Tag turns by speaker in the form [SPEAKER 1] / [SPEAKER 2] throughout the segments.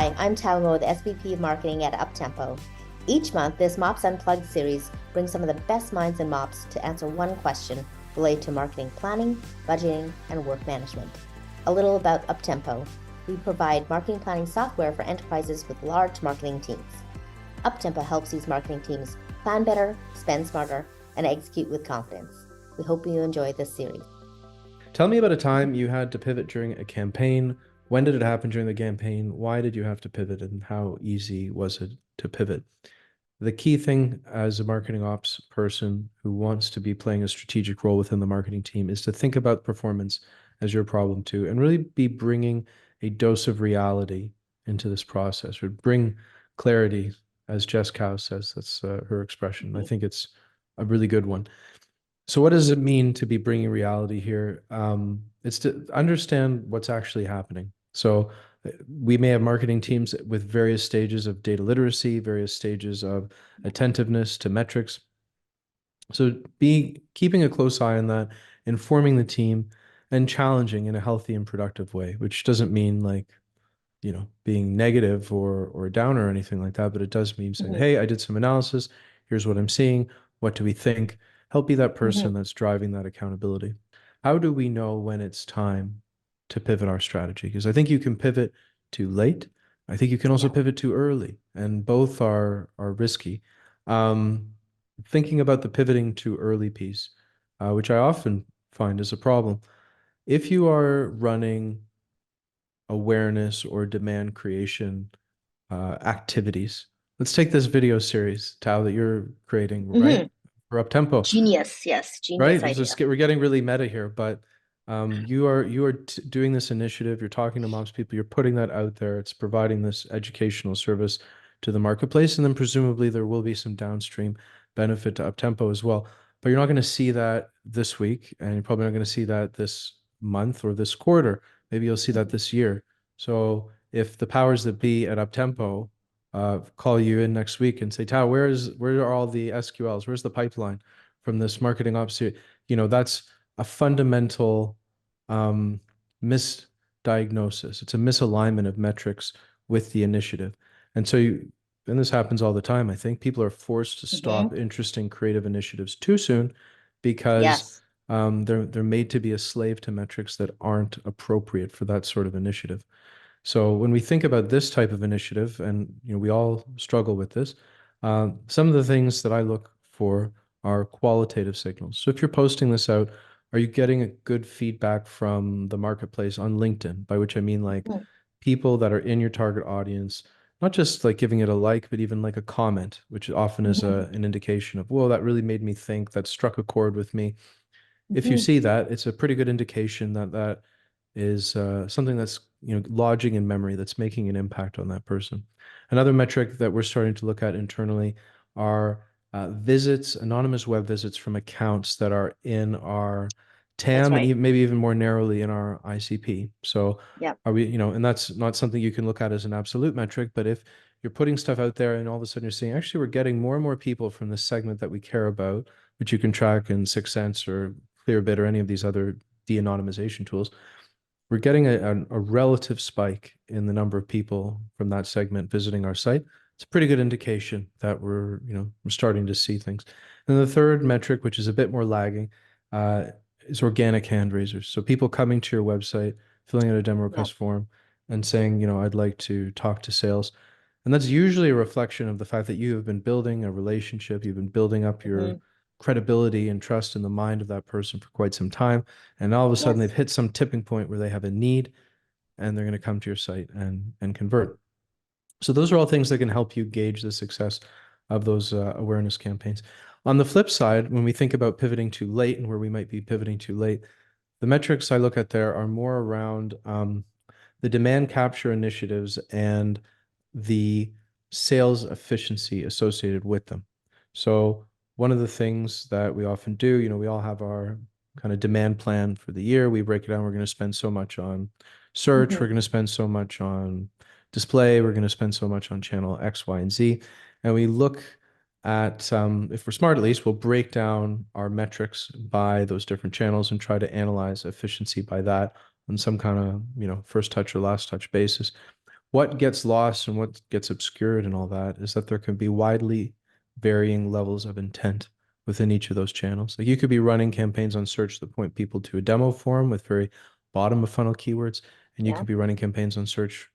[SPEAKER 1] Hi, I'm Tao Mo, the SVP of Marketing at Uptempo. Each month, this MOPS Unplugged series brings some of the best minds in MOPS to answer one question related to marketing planning, budgeting, and work management. A little about Uptempo. We provide marketing planning software for enterprises with large marketing teams. Uptempo helps these marketing teams plan better, spend smarter, and execute with confidence. We hope you enjoy this series.
[SPEAKER 2] Tell me about a time you had to pivot during a campaign. When did it happen during the campaign? Why did you have to pivot, and how easy was it to pivot? The key thing as a marketing ops person who wants to be playing a strategic role within the marketing team is to think about performance as your problem too, and really be bringing a dose of reality into this process, or bring clarity, as Jess Cow says. That's her expression. I think it's a really good one. So what does it mean to be bringing reality here? It's to understand what's actually happening. So we may have marketing teams with various stages of data literacy, various stages of attentiveness to metrics. So keeping a close eye on that, informing the team, and challenging in a healthy and productive way, which doesn't mean like, being negative or down or anything like that, but it does mean saying, hey, I did some analysis. Here's what I'm seeing. What do we think? Help be that person that's driving that accountability. How do we know when it's time to pivot our strategy? Because I think you can pivot too late. I think you can also pivot too early, and both are risky. Thinking about the pivoting too early piece, which I often find is a problem. If you are running awareness or demand creation activities. Let's take this video series, Tao, that you're creating, right? For Uptempo.
[SPEAKER 1] Genius, yes, genius
[SPEAKER 2] Right.
[SPEAKER 1] idea.
[SPEAKER 2] We're getting really meta here, but you are doing this initiative. You're talking to MOPS people. You're putting that out there. It's providing this educational service to the marketplace, and then presumably there will be some downstream benefit to Uptempo as well. But you're not going to see that this week, and you're probably not going to see that this month or this quarter. Maybe you'll see that this year. So if the powers that be at Uptempo call you in next week and say, Tao, where are all the SQLs? Where's the pipeline from this marketing ops? That's a fundamental misdiagnosis. It's a misalignment of metrics with the initiative. And so and this happens all the time. I think people are forced to stop interesting creative initiatives too soon because they're made to be a slave to metrics that aren't appropriate for that sort of initiative. So when we think about this type of initiative, and we all struggle with this, some of the things that I look for are qualitative signals. So if you're posting this out, are you getting a good feedback from the marketplace on LinkedIn? By which I mean like people that are in your target audience, not just like giving it a like, but even like a comment, which often is an indication of, whoa, that really made me think, that struck a chord with me. If you see that, it's a pretty good indication that that is something that's lodging in memory, that's making an impact on that person. Another metric that we're starting to look at internally are visits, anonymous web visits from accounts that are in our TAM, and maybe even more narrowly in our ICP. So are we, and that's not something you can look at as an absolute metric, but if you're putting stuff out there and all of a sudden you're seeing, actually, we're getting more and more people from this segment that we care about, which you can track in 6sense or Clearbit or any of these other de-anonymization tools, we're getting a relative spike in the number of people from that segment visiting our site. It's a pretty good indication that we're starting to see things. And the third metric, which is a bit more lagging, is organic hand raisers. So people coming to your website, filling out a demo request form, and saying, I'd like to talk to sales. And that's usually a reflection of the fact that you have been building a relationship, you've been building up your credibility and trust in the mind of that person for quite some time. And all of a sudden they've hit some tipping point where they have a need and they're going to come to your site and convert. So those are all things that can help you gauge the success of those awareness campaigns. On the flip side, when we think about pivoting too late and where we might be pivoting too late, the metrics I look at there are more around the demand capture initiatives and the sales efficiency associated with them. So one of the things that we often do, we all have our kind of demand plan for the year. We break it down. We're going to spend so much on search. We're going to spend so much on display. We're going to spend so much on channel X, Y, and Z. And we look at, if we're smart at least, we'll break down our metrics by those different channels and try to analyze efficiency by that on some kind of, first touch or last touch basis. what gets lost and what gets obscured and all that is that there can be widely varying levels of intent within each of those channels. Like you could be running campaigns on search that point people to a demo forum with very bottom of funnel keywords, and you could be running campaigns on search,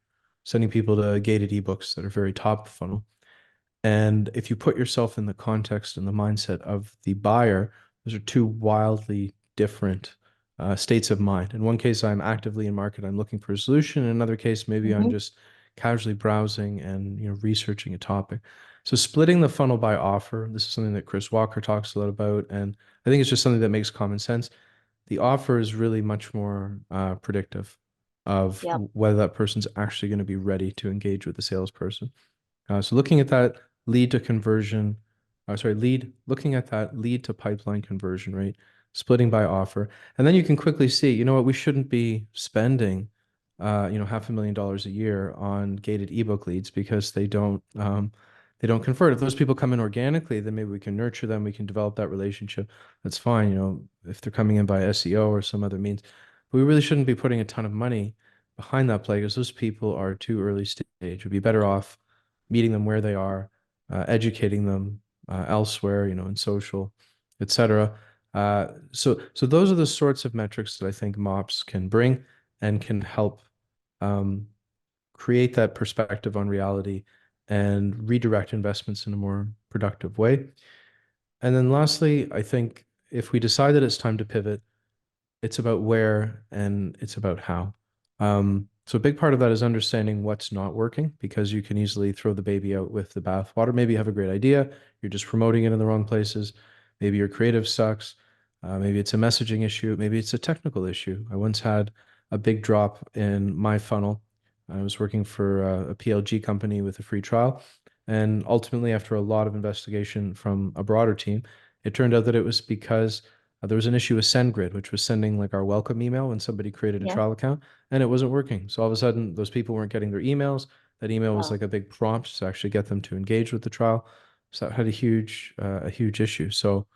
[SPEAKER 2] sending people to gated ebooks that are very top of funnel. And if you put yourself in the context and the mindset of the buyer, those are two wildly different states of mind. In one case, I'm actively in market, I'm looking for a solution. In another case, maybe I'm just casually browsing and researching a topic. So splitting the funnel by offer, this is something that Chris Walker talks a lot about, and I think it's just something that makes common sense. The offer is really much more predictive of whether that person's actually going to be ready to engage with the salesperson. So looking at that lead to conversion, looking at that lead to pipeline conversion rate, splitting by offer. And then you can quickly see, you know what, we shouldn't be spending, $500,000 a year on gated ebook leads because they don't convert. If those people come in organically, then maybe we can nurture them. We can develop that relationship. That's fine. If they're coming in by SEO or some other means, but we really shouldn't be putting a ton of money behind that play because those people are too early stage. We'd be better off meeting them where they are, educating them elsewhere, in social, etc. So those are the sorts of metrics that I think MOPS can bring and can help create that perspective on reality and redirect investments in a more productive way. And then lastly, I think if we decide that it's time to pivot, it's about where and it's about how. So a big part of that is understanding what's not working because you can easily throw the baby out with the bathwater. Maybe you have a great idea, you're just promoting it in the wrong places. Maybe your creative sucks. Maybe it's a messaging issue. Maybe it's a technical issue. I once had a big drop in my funnel. I was working for a PLG company with a free trial. And ultimately, after a lot of investigation from a broader team, it turned out that it was because there was an issue with SendGrid, which was sending like our welcome email when somebody created a trial account, and it wasn't working. So all of a sudden, those people weren't getting their emails. That email was like a big prompt to actually get them to engage with the trial. So that had a huge issue. So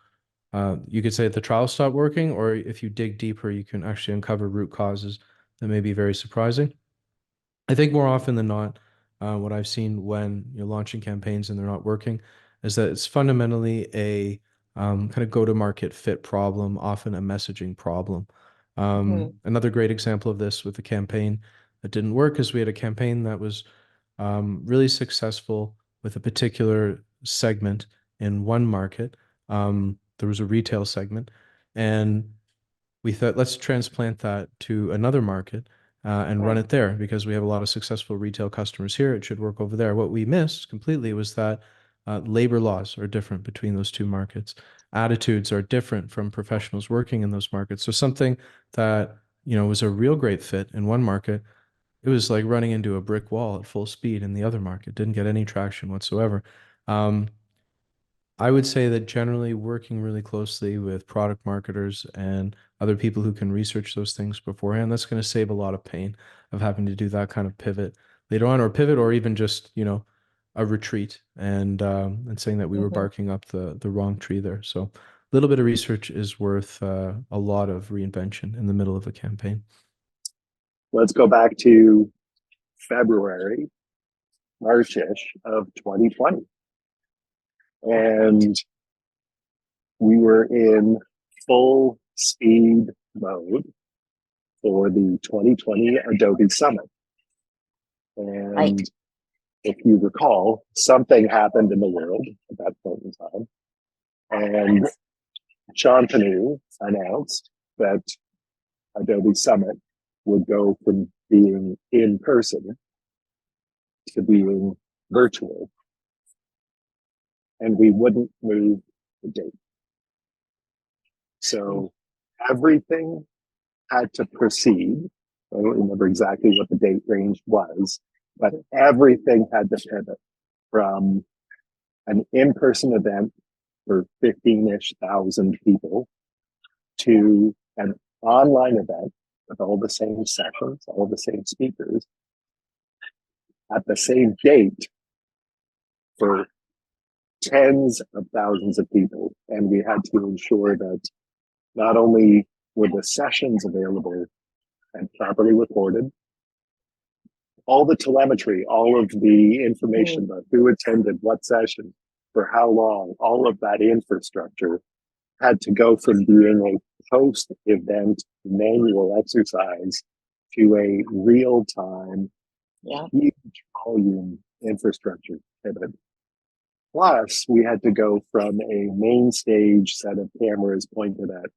[SPEAKER 2] you could say that the trial stopped working, or if you dig deeper, you can actually uncover root causes that may be very surprising. I think more often than not, what I've seen when you're launching campaigns and they're not working is that it's fundamentally a kind of go-to-market fit problem, often a messaging problem. Another great example of this with the campaign that didn't work is we had a campaign that was really successful with a particular segment in one market. There was a retail segment, and we thought, let's transplant that to another market and run it there because we have a lot of successful retail customers here. It should work over there. What we missed completely was that labor laws are different between those two markets. Attitudes are different from professionals working in those markets. So something that, was a real great fit in one market, it was like running into a brick wall at full speed in the other market. Didn't get any traction whatsoever. I would say that generally working really closely with product marketers and other people who can research those things beforehand, that's going to save a lot of pain of having to do that kind of pivot later on, or pivot, or even just, a retreat and saying that we were barking up the wrong tree there. So a little bit of research is worth a lot of reinvention in the middle of a campaign.
[SPEAKER 3] Let's go back to February, March-ish of 2020. And we were in full speed mode for the 2020 Adobe Summit. And if you recall, something happened in the world at that point in time. And Shantanu announced that Adobe Summit would go from being in person to being virtual. And we wouldn't move the date. So everything had to proceed. I don't remember exactly what the date range was, but everything had to pivot from an in-person event for 15-ish thousand people to an online event with all the same sessions, all the same speakers at the same date for tens of thousands of people. And we had to ensure that not only were the sessions available and properly recorded, all the telemetry, all of the information about who attended what session, for how long, all of that infrastructure had to go from being a post-event manual exercise to a real-time, huge volume infrastructure pivot. Plus, we had to go from a main stage set of cameras pointed at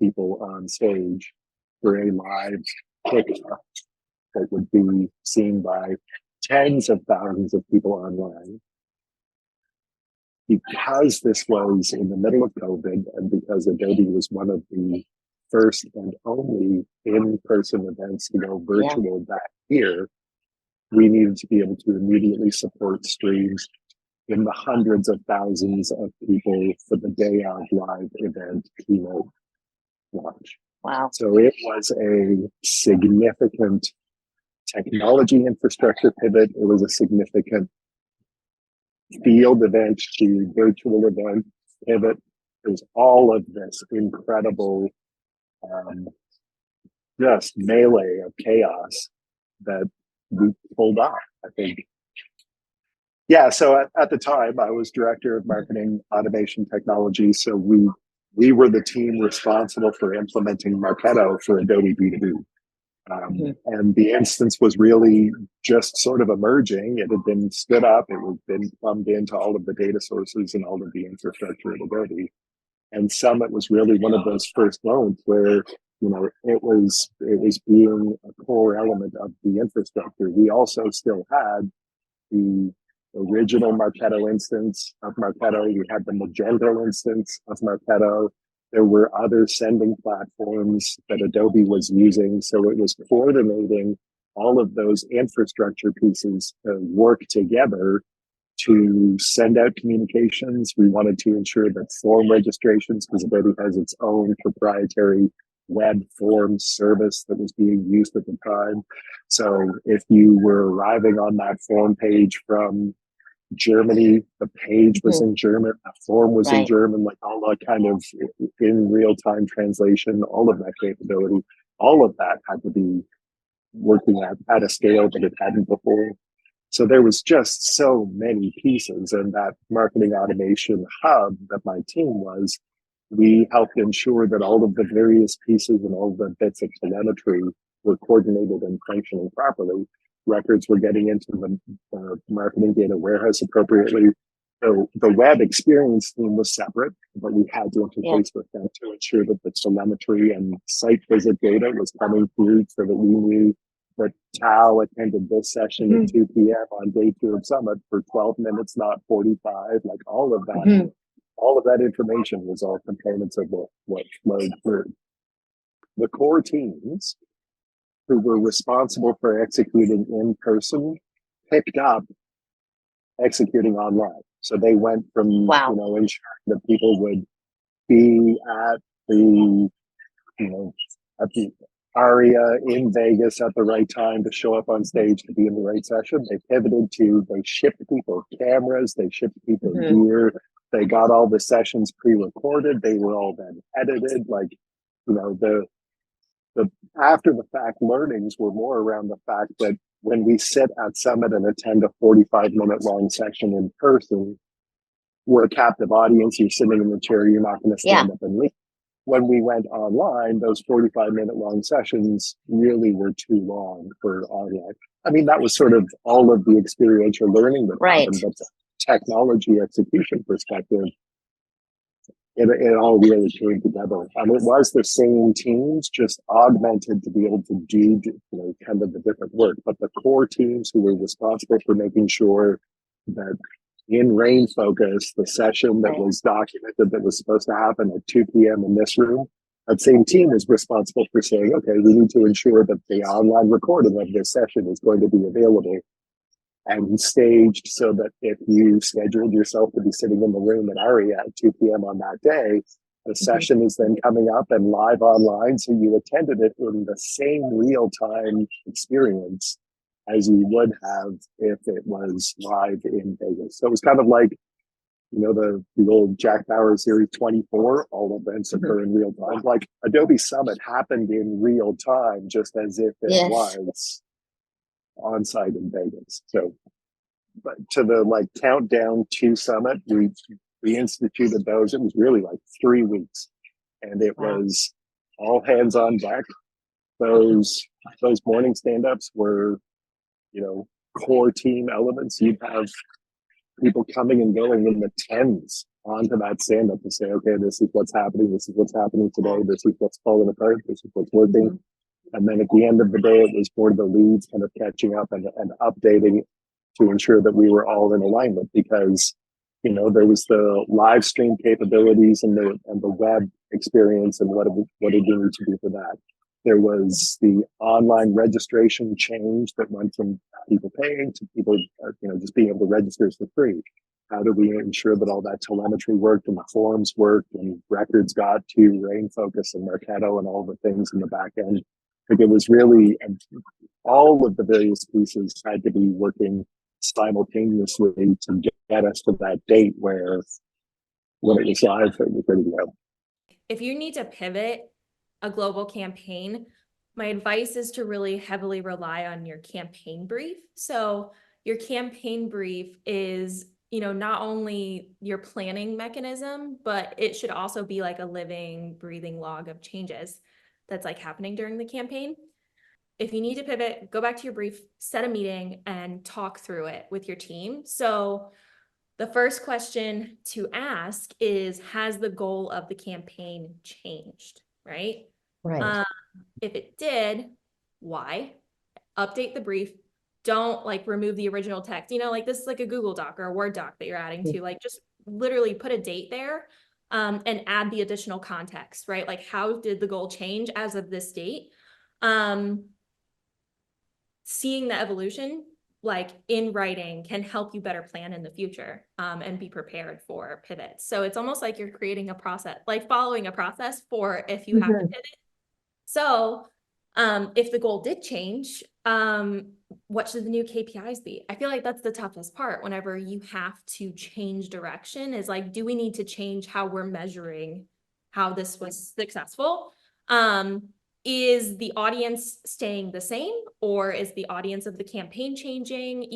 [SPEAKER 3] people on stage for a live pickup that would be seen by tens of thousands of people online. Because this was in the middle of COVID, and because Adobe was one of the first and only in-person events to go virtual that year, we needed to be able to immediately support streams in the hundreds of thousands of people for the day of live event keynote launch.
[SPEAKER 1] Wow.
[SPEAKER 3] So it was a significant technology infrastructure pivot. It was a significant field event to virtual event pivot. There's all of this incredible just melee of chaos that we pulled off, I think. Yeah, so at the time, I was director of marketing automation technology. So we were the team responsible for implementing Marketo for Adobe B2B. And the instance was really just sort of emerging. It had been stood up. It had been plumbed into all of the data sources and all of the infrastructure at Adobe. And Summit was really one of those first moments where, you know, it was being a core element of the infrastructure. We also still had the original Marketo instance of Marketo. We had the Magento instance of Marketo. There were other sending platforms that Adobe was using. So it was coordinating all of those infrastructure pieces to work together to send out communications. We wanted to ensure that form registrations, because Adobe has its own proprietary web form service that was being used at the time. So if you were arriving on that form page from Germany, the page was in German, the form was in German, like all that kind of in real-time translation, all of that capability, all of that had to be working at a scale that it hadn't before. So there was just so many pieces, and that marketing automation hub that my team was, we helped ensure that all of the various pieces and all the bits of telemetry were coordinated and functioning properly. Records were getting into the marketing data warehouse appropriately. So the web experience team was separate, but we had to interface with them to ensure that the telemetry and site visit data was coming through so that we knew that Tao attended this session at 2 p.m. on day 2 of Summit for 12 minutes, not 45. Like all of that, all of that information was all components of what flowed through. The core teams who were responsible for executing in person picked up executing online. So they went from, you know, ensuring that people would be at the, you know, at the ARIA in Vegas at the right time to show up on stage to be in the right session. They pivoted to, they shipped people cameras, they shipped people gear, they got all the sessions pre-recorded, they were all then edited. Like, you know, the after the fact learnings were more around the fact that when we sit at Summit and attend a 45-minute long session in person, we're a captive audience. You're sitting in the chair, you're not going to stand up and leave. When we went online, those 45-minute long sessions really were too long for online. I mean, that was sort of all of the experiential learning that happened, but the technology execution perspective, it all really came together. And it was the same teams, just augmented to be able to do, you know, kind of the different work. But the core teams who were responsible for making sure that in rain focus, the session that was documented that was supposed to happen at 2 p.m. in this room, that same team was responsible for saying, okay, we need to ensure that the online recording of this session is going to be available and staged so that if you scheduled yourself to be sitting in the room at ARIA at 2 p.m. on that day, the session is then coming up and live online. So you attended it in the same real-time experience as you would have if it was live in Vegas. So it was kind of like, you know, the old Jack Bauer series 24, all events occur in real time. Like Adobe Summit happened in real time, just as if it was on site in Vegas. So, but to the like countdown to summit, we instituted those. It was really like 3 weeks, and it was all hands on deck. Those morning stand-ups were, core team elements. You'd have people coming and going in the tens onto that stand-up to say, okay, this is what's happening. This is what's happening today. This is what's falling apart. This is what's working. And then at the end of the day, it was for the leads kind of catching up and updating to ensure that we were all in alignment, because, there was the live stream capabilities and the web experience and what it needed to do for that. There was the online registration change that went from people paying to people, just being able to register for free. How do we ensure that all that telemetry worked and the forms worked and records got to Rain Focus and Marketo and all the things in the back end? Like, it was really, all of the various pieces had to be working simultaneously to get us to that date where, when it was live, it was ready to go.
[SPEAKER 4] If you need to pivot a global campaign, my advice is to really heavily rely on your campaign brief. So your campaign brief is, not only your planning mechanism, but it should also be like a living, breathing log of changes that's like happening during the campaign. If you need to pivot, go back to your brief, set a meeting, and talk through it with your team. So the first question to ask is, has the goal of the campaign changed, right?
[SPEAKER 1] Right.
[SPEAKER 4] If it did, why? Update the brief. Don't like remove the original text. This is like a Google Doc or a Word doc that you're adding to, like, just literally put a date there and add the additional context, right? Like, how did the goal change as of this date? Seeing the evolution like in writing can help you better plan in the future and be prepared for pivots. So it's almost like you're creating a process, like following a process for if you have to pivot. So if the goal did change, what should the new KPIs be? I feel like that's the toughest part whenever you have to change direction, is like, do we need to change how we're measuring how this was successful? Is the audience staying the same, or is the audience of the campaign changing?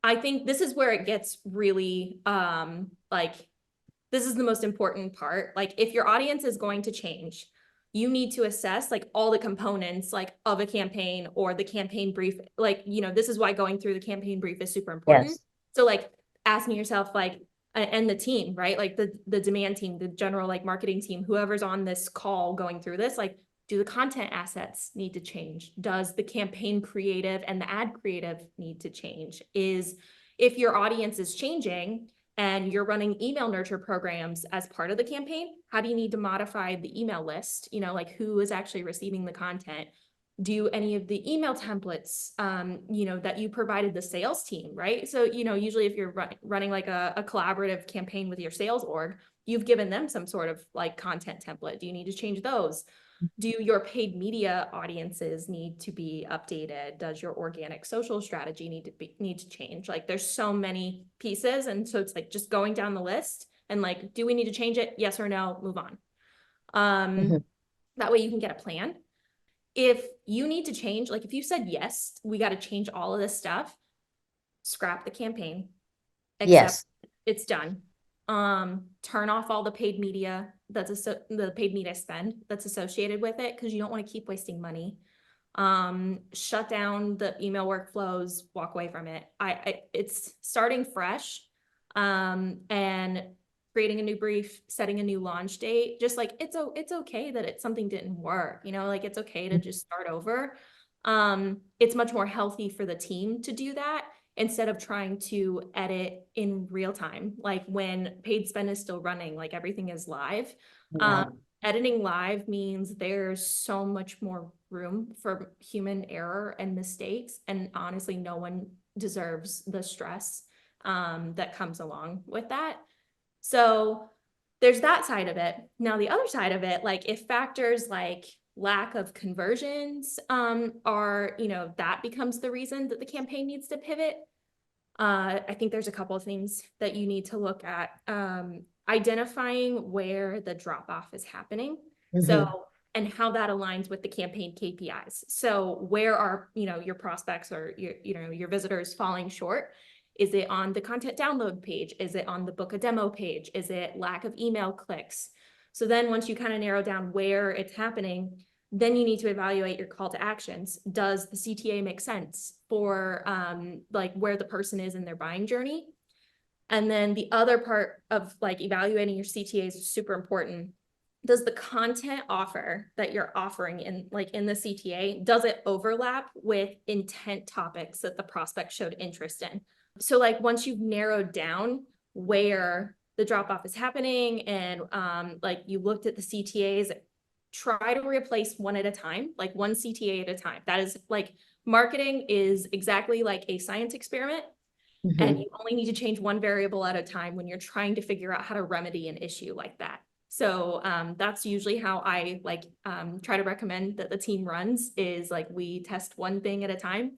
[SPEAKER 4] I think this is where it gets really this is the most important part. Like, if your audience is going to change, you need to assess like all the components like of a campaign or the campaign brief. Like, this is why going through the campaign brief is super important.
[SPEAKER 1] Yes.
[SPEAKER 4] So like asking yourself, like, and the team, right? Like the demand team, the general like marketing team, whoever's on this call going through this, like, do the content assets need to change? Does the campaign creative and the ad creative need to change? If your audience is changing and you're running email nurture programs as part of the campaign, how do you need to modify the email list? Like, who is actually receiving the content? Do any of the email templates, that you provided the sales team, right? So, usually if you're running like a collaborative campaign with your sales org, you've given them some sort of like content template. Do you need to change those? Do your paid media audiences need to be updated? Does your organic social strategy need to change? Like, there's so many pieces. And so it's like just going down the list and like, do we need to change it? Yes or no, move on. That way you can get a plan. If you need to change, like if you said, yes, we got to change all of this stuff, scrap the campaign.
[SPEAKER 1] Yes.
[SPEAKER 4] It's done. Turn off all the paid media the paid media spend that's associated with it, because you don't want to keep wasting money. Shut down the email workflows, walk away from it. It's starting fresh, and creating a new brief, setting a new launch date. Just like, it's okay that something didn't work, like it's okay to just start over. It's much more healthy for the team to do that, instead of trying to edit in real time, like when paid spend is still running, like everything is live. Editing live means there's so much more room for human error and mistakes. And honestly, no one deserves the stress that comes along with that. So there's that side of it. Now, the other side of it, like if factors like lack of conversions are, that becomes the reason that the campaign needs to pivot. I think there's a couple of things that you need to look at. Identifying where the drop off is happening. So and how that aligns with the campaign KPIs. So where are, your prospects or your visitors falling short? Is it on the content download page? Is it on the book a demo page? Is it lack of email clicks? So then once you kind of narrow down where it's happening, then you need to evaluate your call to actions. Does the CTA make sense for like where the person is in their buying journey? And then the other part of like evaluating your CTAs is super important. Does the content offer that you're offering in the CTA, does it overlap with intent topics that the prospect showed interest in? So like once you've narrowed down where the drop off is happening and like you looked at the CTAs, try to replace one at a time, like one CTA at a time. That is like marketing is exactly like a science experiment. And you only need to change one variable at a time when you're trying to figure out how to remedy an issue like that. So that's usually how I try to recommend that the team runs, is like we test one thing at a time.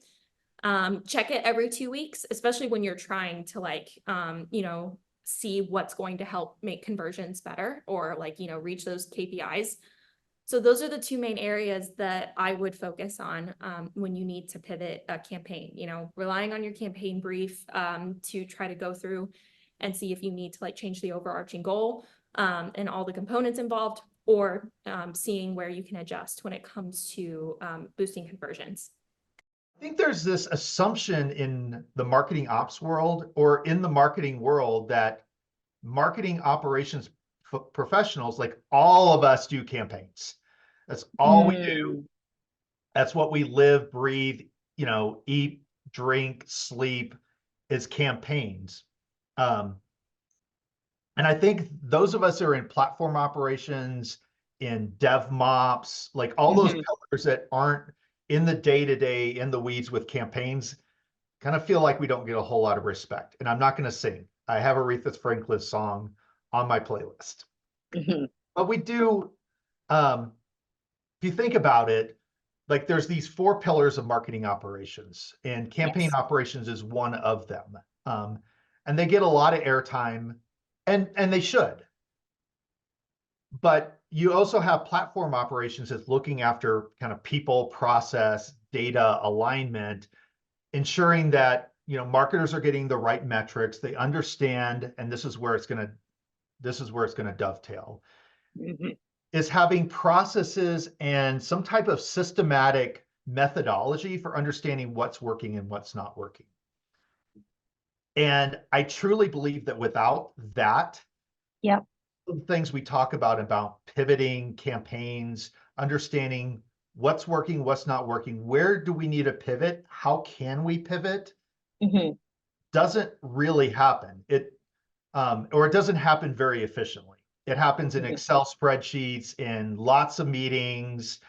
[SPEAKER 4] Check it every 2 weeks, especially when you're trying to see what's going to help make conversions better or reach those KPIs. So those are the two main areas that I would focus on when you need to pivot a campaign, relying on your campaign brief to try to go through and see if you need to change the overarching goal and all the components involved, or seeing where you can adjust when it comes to boosting conversions.
[SPEAKER 5] I think there's this assumption in the marketing ops world or in the marketing world that marketing operations professionals, like all of us, do campaigns. That's all we do. That's what we live, breathe, eat, drink, sleep, is campaigns. And I think those of us who are in platform operations, in dev mops, like all those pillars that aren't in the day-to-day, in the weeds with campaigns, kind of feel like we don't get a whole lot of respect. And I'm not going to sing. I have Aretha Franklin's song on my playlist. But we do, if you think about it, like there's these 4 pillars of marketing operations, and campaign operations is one of them. And they get a lot of airtime, and they should. But you also have platform operations that's looking after kind of people, process, data alignment, ensuring that marketers are getting the right metrics, they understand, and this is where it's going to dovetail. Is having processes and some type of systematic methodology for understanding what's working and what's not working. And I truly believe that without that, the things we talk about pivoting campaigns, understanding what's working, what's not working, where do we need to pivot, how can we pivot, doesn't really happen. Or it doesn't happen very efficiently. It happens in Excel spreadsheets, in lots of meetings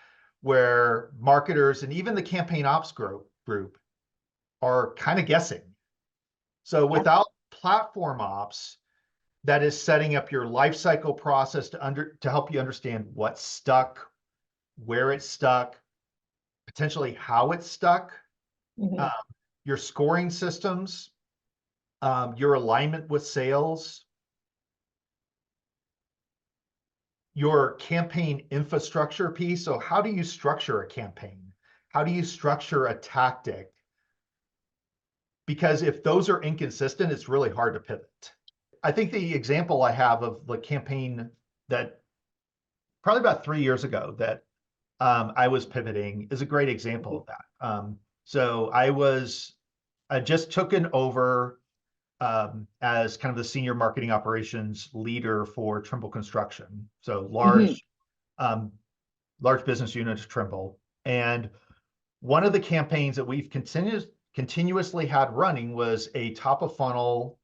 [SPEAKER 5] where marketers and even the campaign ops group are kind of guessing. So without platform ops that is setting up your life cycle process to help you understand what's stuck, where it's stuck, potentially how it's stuck, your scoring systems, your alignment with sales, your campaign infrastructure piece. So how do you structure a campaign? How do you structure a tactic? Because if those are inconsistent, it's really hard to pivot. I think the example I have of the campaign that probably about 3 years ago that I was pivoting is a great example of that. So I just taken over as kind of the senior marketing operations leader for Trimble Construction. So large business unit of Trimble. And one of the campaigns that we've continuously had running was a top of funnel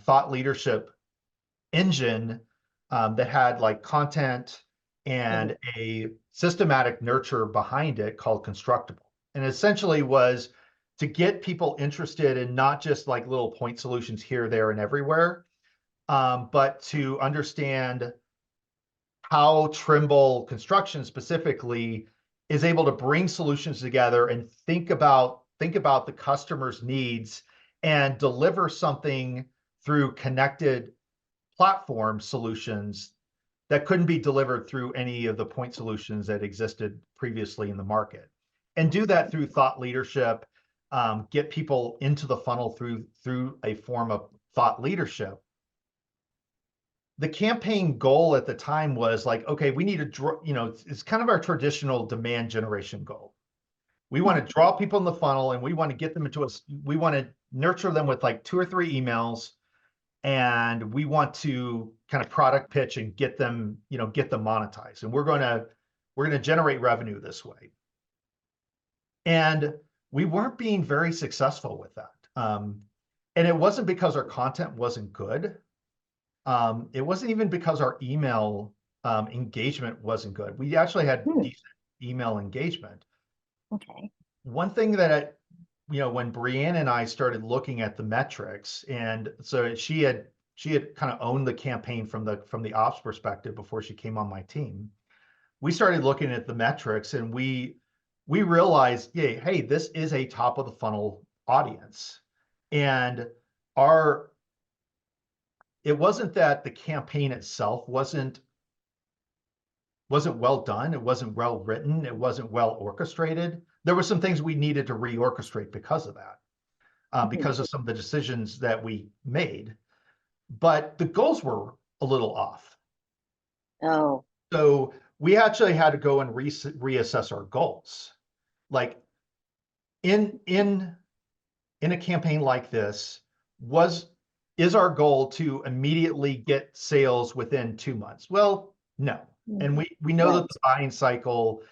[SPEAKER 5] thought leadership engine that had like content and a systematic nurture behind it called Constructible. And essentially was to get people interested in not just like little point solutions here, there, and everywhere, but to understand how Trimble Construction specifically is able to bring solutions together and think about the customer's needs and deliver something through connected platform solutions that couldn't be delivered through any of the point solutions that existed previously in the market. And do that through thought leadership, get people into the funnel through a form of thought leadership. The campaign goal at the time was like, okay, we need to draw, it's kind of our traditional demand generation goal. We want to draw people in the funnel and we want to get them we want to nurture them with like 2 or 3 emails, and we want to kind of product pitch and get them monetized. And we're going to generate revenue this way. And we weren't being very successful with that. And it wasn't because our content wasn't good. It wasn't even because our email engagement wasn't good. We actually had decent email engagement.
[SPEAKER 1] Okay.
[SPEAKER 5] One thing that when Brianne and I started looking at the metrics, and so she had kind of owned the campaign from the ops perspective before she came on my team. We started looking at the metrics, and we realized, hey, this is a top of the funnel audience, and it wasn't that the campaign itself wasn't well done. It wasn't well written. It wasn't well orchestrated. There were some things we needed to reorchestrate because of that, because of some of the decisions that we made. But the goals were a little off.
[SPEAKER 1] Oh.
[SPEAKER 5] So we actually had to go and reassess our goals. Like in a campaign like this, is our goal to immediately get sales within 2 months? Well, no. And we know that the buying cycle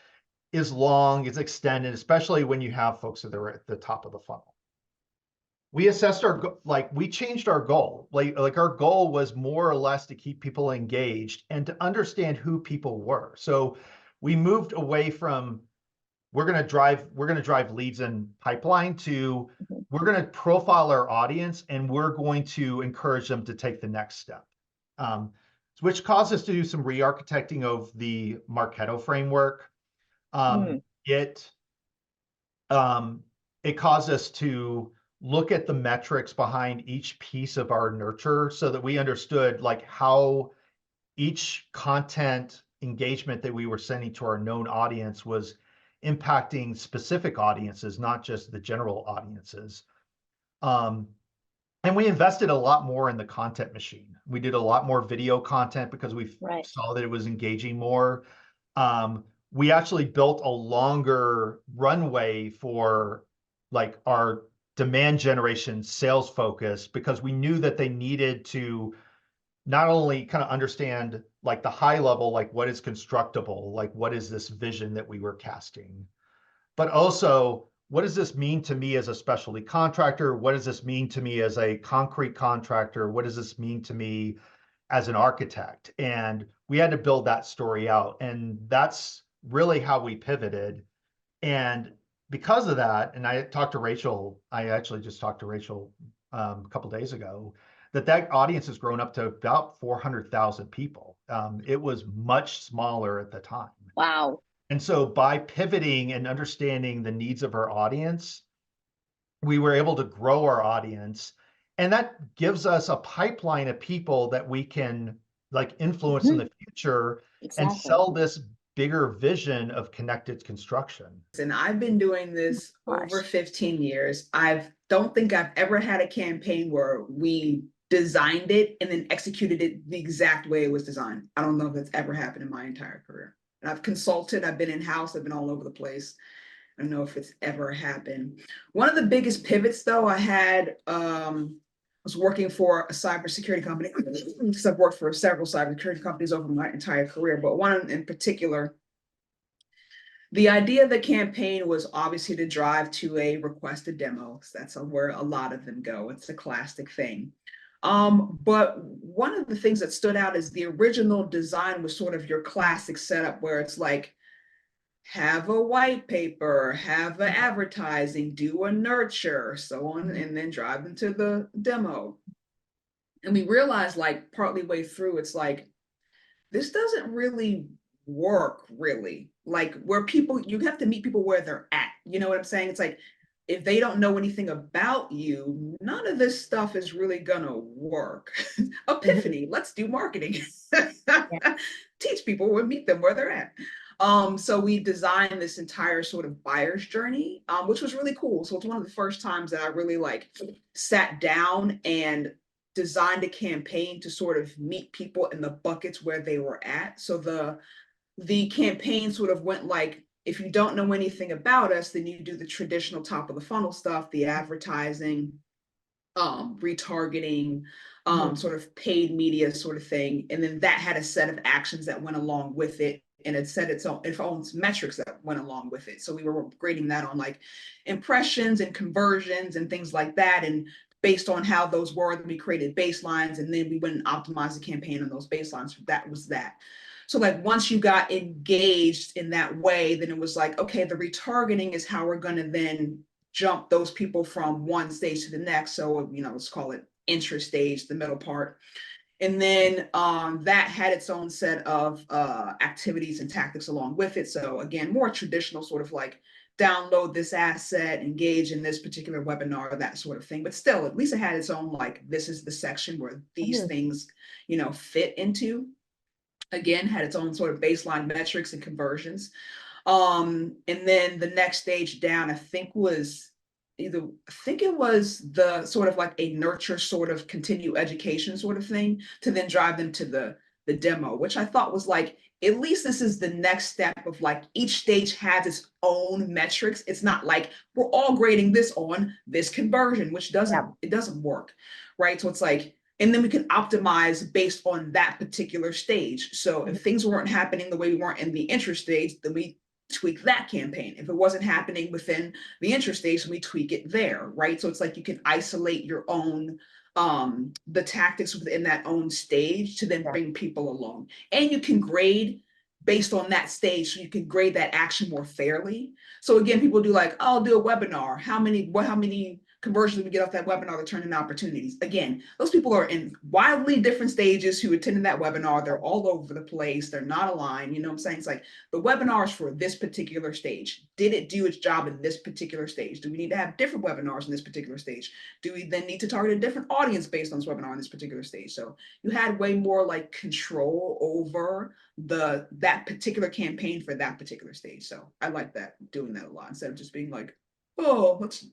[SPEAKER 5] is long, it's extended, especially when you have folks that are at the top of the funnel. We assessed we changed our goal. Like our goal was more or less to keep people engaged and to understand who people were. So we moved away from we're going to drive leads in pipeline to we're going to profile our audience and we're going to encourage them to take the next step. Which caused us to do some re-architecting of the Marketo framework. It caused us to look at the metrics behind each piece of our nurture so that we understood like how each content engagement that we were sending to our known audience was impacting specific audiences, not just the general audiences. And we invested a lot more in the content machine. We did a lot more video content because we saw that it was engaging more. We actually built a longer runway for like our demand generation sales focus because we knew that they needed to not only kind of understand like the high level, like what is constructible, like what is this vision that we were casting, but also what does this mean to me as a specialty contractor? What does this mean to me as a concrete contractor? What does this mean to me as an architect? And we had to build that story out. And that's really how we pivoted. And because of that, and I talked to Rachel, I actually just talked to Rachel a couple days ago, that audience has grown up to about 400,000 people. It was much smaller at the time.
[SPEAKER 1] Wow.
[SPEAKER 5] And so by pivoting and understanding the needs of our audience, we were able to grow our audience. And that gives us a pipeline of people that we can like influence in the future and sell this bigger vision of connected construction.
[SPEAKER 6] And I've been doing this over 15 years. Don't think I've ever had a campaign where we designed it and then executed it the exact way it was designed. I don't know if it's ever happened in my entire career. And I've consulted, I've been in-house, I've been all over the place. I don't know if it's ever happened. One of the biggest pivots though I had, I was working for a cybersecurity company because I've worked for several cybersecurity companies over my entire career, but one in particular, the idea of the campaign was obviously to drive to a requested demo. That's where a lot of them go. It's a classic thing. But one of the things that stood out is the original design was sort of your classic setup where it's like, have a white paper, have an advertising, do a nurture, so on, and then drive into the demo. And we realized like partly way through, it's like, this doesn't really work really. Like where people, you have to meet people where they're at. You know what I'm saying? It's like, if they don't know anything about you, none of this stuff is really gonna work. Epiphany, let's do marketing. Teach people, we'll meet them where they're at. So we designed this entire sort of buyer's journey, which was really cool. So it's one of the first times that I really like sat down and designed a campaign to sort of meet people in the buckets where they were at. So the campaign sort of went like, if you don't know anything about us, then you do the traditional top of the funnel stuff, the advertising, retargeting, sort of paid media sort of thing. And then that had a set of actions that went along with it. And it set its own metrics that went along with it. So we were grading that on like impressions and conversions and things like that. And based on how those were, we created baselines, and then we went and optimized the campaign on those baselines. That was that. So like once you got engaged in that way, then it was like, okay, the retargeting is how we're going to then jump those people from one stage to the next. So, you know, let's call it intro stage, the middle part. And then that had its own set of activities and tactics along with it. So again, more traditional sort of like download this asset, engage in this particular webinar, that sort of thing. But still, at least it had its own, like, this is the section where these things, you know, fit into. Again, had its own sort of baseline metrics and conversions. And then the next stage down, I think it was the sort of like a nurture sort of continue education sort of thing to then drive them to the demo, which I thought was like, at least this is the next step of like each stage has its own metrics. It's not like we're all grading this on this conversion, which it doesn't work, right? So it's like, and then we can optimize based on that particular stage. So if things weren't happening the way we weren't in the intro stage, then we tweak that campaign. If it wasn't happening within the intro stage, we tweak it there, right? So it's like you can isolate your own, the tactics within that own stage to then bring people along. And you can grade based on that stage, so you can grade that action more fairly. So again, people do like, I'll do a webinar. How many conversions did we get off that webinar that turned into opportunities? Again, those people are in wildly different stages who attended that webinar. They're all over the place. They're not aligned. You know what I'm saying? It's like the webinar is for this particular stage. Did it do its job in this particular stage? Do we need to have different webinars in this particular stage? Do we then need to target a different audience based on this webinar in this particular stage? So you had way more like control over that particular campaign for that particular stage. So I like that, doing that a lot, instead of just being like, oh, let's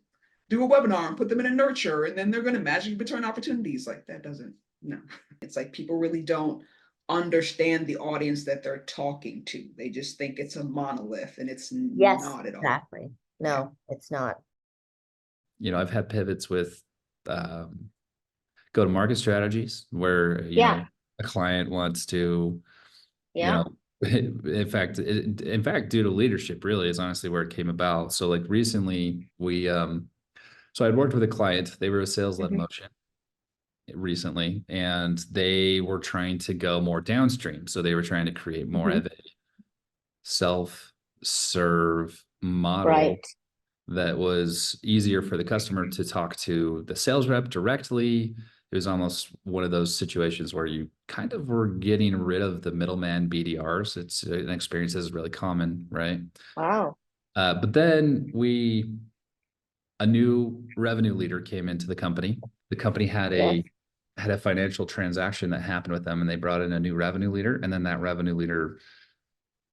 [SPEAKER 6] do a webinar and put them in a nurture, and then they're going to magically return opportunities. Like that doesn't, no. It's like people really don't understand the audience that they're talking to. They just think it's a monolith, and it's not at all.
[SPEAKER 1] Exactly. No, it's not.
[SPEAKER 7] You know, I've had pivots with go-to-market strategies where, you know, a client wants to, you know, in fact, due to leadership really is honestly where it came about. So like recently we, so I'd worked with a client, they were a sales-led motion recently, and they were trying to go more downstream. So they were trying to create more of a self-serve model that was easier for the customer to talk to the sales rep directly. It was almost one of those situations where you kind of were getting rid of the middleman BDRs. It's an experience that is really common, right?
[SPEAKER 1] Wow.
[SPEAKER 7] But then a new revenue leader came into the company. The company had a financial transaction that happened with them, and they brought in a new revenue leader. And then that revenue leader,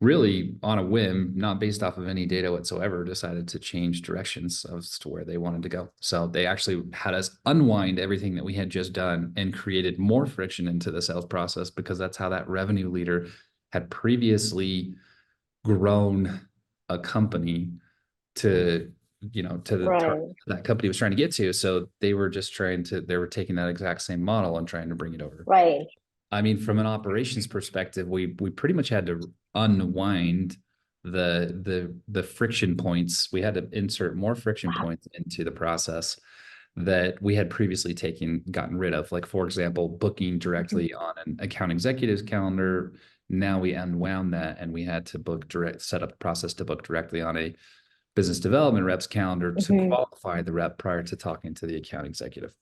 [SPEAKER 7] really on a whim, not based off of any data whatsoever, decided to change directions as to where they wanted to go. So they actually had us unwind everything that we had just done and created more friction into the sales process, because that's how that revenue leader had previously grown a company to, you know, to the target that company was trying to get to. So they were just they were taking that exact same model and trying to bring it over.
[SPEAKER 1] Right.
[SPEAKER 7] I mean, from an operations perspective, we pretty much had to unwind the friction points. We had to insert more friction points into the process that we had previously gotten rid of. Like, for example, booking directly on an account executive's calendar. Now we unwound that, and we had to set up a process to book directly on a business development rep's calendar to qualify the rep prior to talking to the account executive.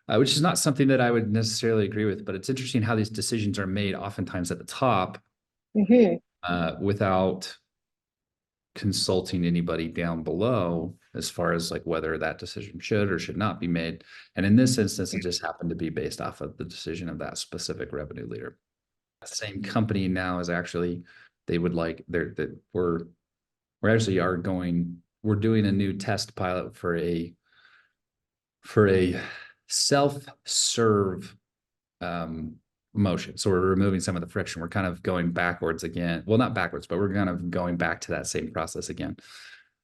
[SPEAKER 7] Which is not something that I would necessarily agree with, but it's interesting how these decisions are made oftentimes at the top without consulting anybody down below. as far as like whether that decision should or should not be made. And in this instance, it just happened to be based off of the decision of that specific revenue leader. The same company now is actually, they would like, we're doing a new test pilot for a self-serve motion. So we're removing some of the friction. We're kind of going backwards again. Well, not backwards, but we're kind of going back to that same process again.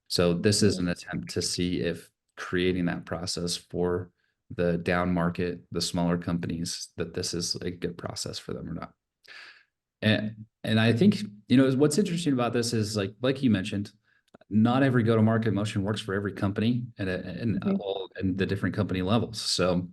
[SPEAKER 7] So this is an attempt to see if creating that process for the down market, the smaller companies, that this is a good process for them or not. And I think, you know, what's interesting about this is like you mentioned, not every go-to-market motion works for every company and the different company levels. So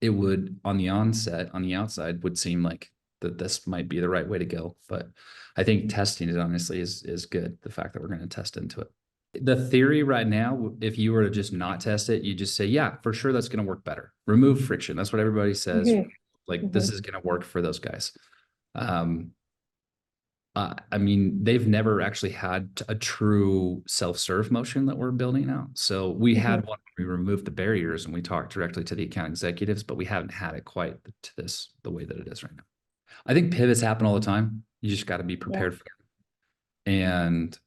[SPEAKER 7] it would, on the outside, would seem like that this might be the right way to go. But I think testing it honestly is good. The fact that we're going to test into it. The theory right now, if you were to just not test it, you just say, yeah, for sure, that's going to work better. Remove friction. That's what everybody says. This is going to work for those guys. I mean, they've never actually had a true self-serve motion that we're building out. So we had one, we removed the barriers and we talked directly to the account executives, but we haven't had it quite to the way that it is right now. I think pivots happen all the time. You just got to be prepared for them. And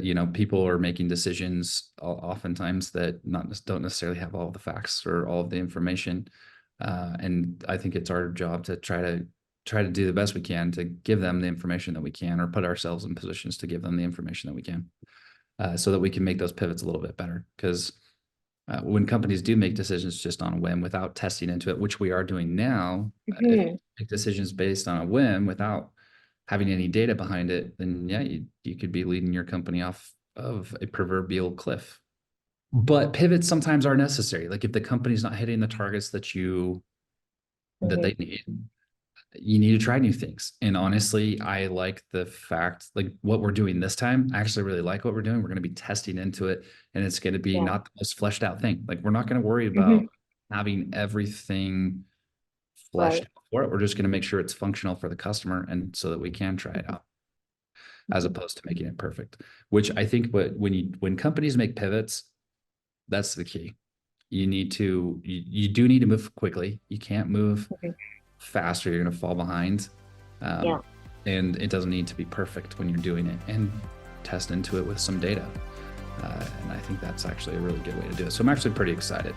[SPEAKER 7] you know, people are making decisions oftentimes that don't necessarily have all the facts or all of the information. And I think it's our job to try to do the best we can to give them the information that we can, or put ourselves in positions to give them the information that we can, so that we can make those pivots a little bit better. Because when companies do make decisions just on a whim without testing into it, which we are doing now, if you make decisions based on a whim without having any data behind it, then yeah, you could be leading your company off of a proverbial cliff. But pivots sometimes are necessary. Like if the company's not hitting the targets that that they need, you need to try new things. And honestly, I like the fact, like what we're doing this time, I actually really like what we're doing. We're going to be testing into it, and it's going to be not the most fleshed out thing. Like we're not going to worry about having everything fleshed out for it. We're just going to make sure it's functional for the customer, and so that we can try it out, as opposed to making it perfect. Which I think when companies make pivots, that's the key. You do need to move quickly. You can't move faster. You're going to fall behind. And it doesn't need to be perfect when you're doing it, and test into it with some data. And I think that's actually a really good way to do it. So I'm actually pretty excited.